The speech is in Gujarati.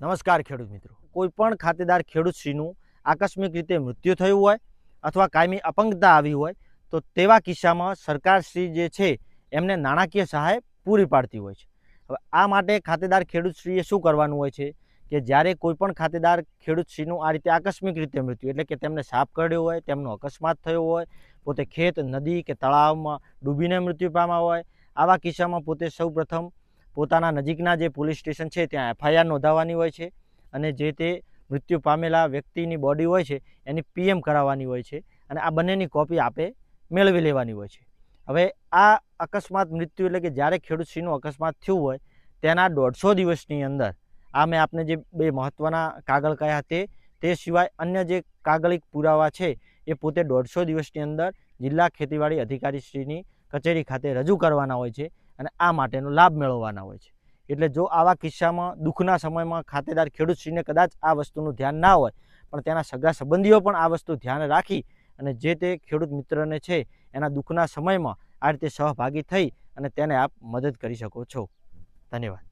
નમસ્કાર ખેડૂત મિત્રો, કોઈપણ ખાતેદાર ખેડૂતશ્રીનું આકસ્મિક રીતે મૃત્યુ થયું હોય અથવા કાયમી અપંગતા આવી હોય તો તેવા કિસ્સામાં સરકારશ્રી જે છે એમને નાણાકીય સહાય પૂરી પાડતી હોય છે. હવે આ માટે ખાતેદાર ખેડૂતશ્રીએ શું કરવાનું હોય છે કે જ્યારે કોઈપણ ખાતેદાર ખેડૂતશ્રીનું આ રીતે આકસ્મિક રીતે મૃત્યુ એટલે કે તેમને સાપ કરડ્યો હોય, તેમનો અકસ્માત થયો હોય, પોતે ખેત, નદી કે તળાવમાં ડૂબીને મૃત્યુ પામ્યા હોય, આવા કિસ્સામાં પોતે સૌપ્રથમ પોતાના નજીકના જે પોલીસ સ્ટેશન છે ત્યાં એફઆઈઆર નોંધાવવાની હોય છે અને જે તે મૃત્યુ પામેલા વ્યક્તિની બોડી હોય છે એની પીએમ કરાવવાની હોય છે અને આ બંનેની કોપી આપે મેળવી લેવાની હોય છે. હવે આ અકસ્માત મૃત્યુ એટલે કે જ્યારે ખેડૂતશ્રીનું અકસ્માત થયું હોય તેના 150 દિવસની અંદર આ મેં આપને જે બે મહત્ત્વના કાગળ કહ્યા તે સિવાય અન્ય જે કાગળિક પુરાવા છે એ પોતે 150 દિવસની અંદર જિલ્લા ખેતીવાડી અધિકારીશ્રીની કચેરી ખાતે રજૂ કરવાના હોય છે અને આ માટેનો લાભ મેળવવાના હોય છે. એટલે જો આવા કિસ્સામાં દુઃખના સમયમાં ખાતેદાર ખેડૂતશ્રીને કદાચ આ વસ્તુનું ધ્યાન ના હોય પણ તેના સગા સંબંધીઓ પણ આ વસ્તુ ધ્યાન રાખી અને જે તે ખેડૂત મિત્રને છે એના દુઃખના સમયમાં આ રીતે સહભાગી થઈ અને તેને આપ મદદ કરી શકો છો. ધન્યવાદ.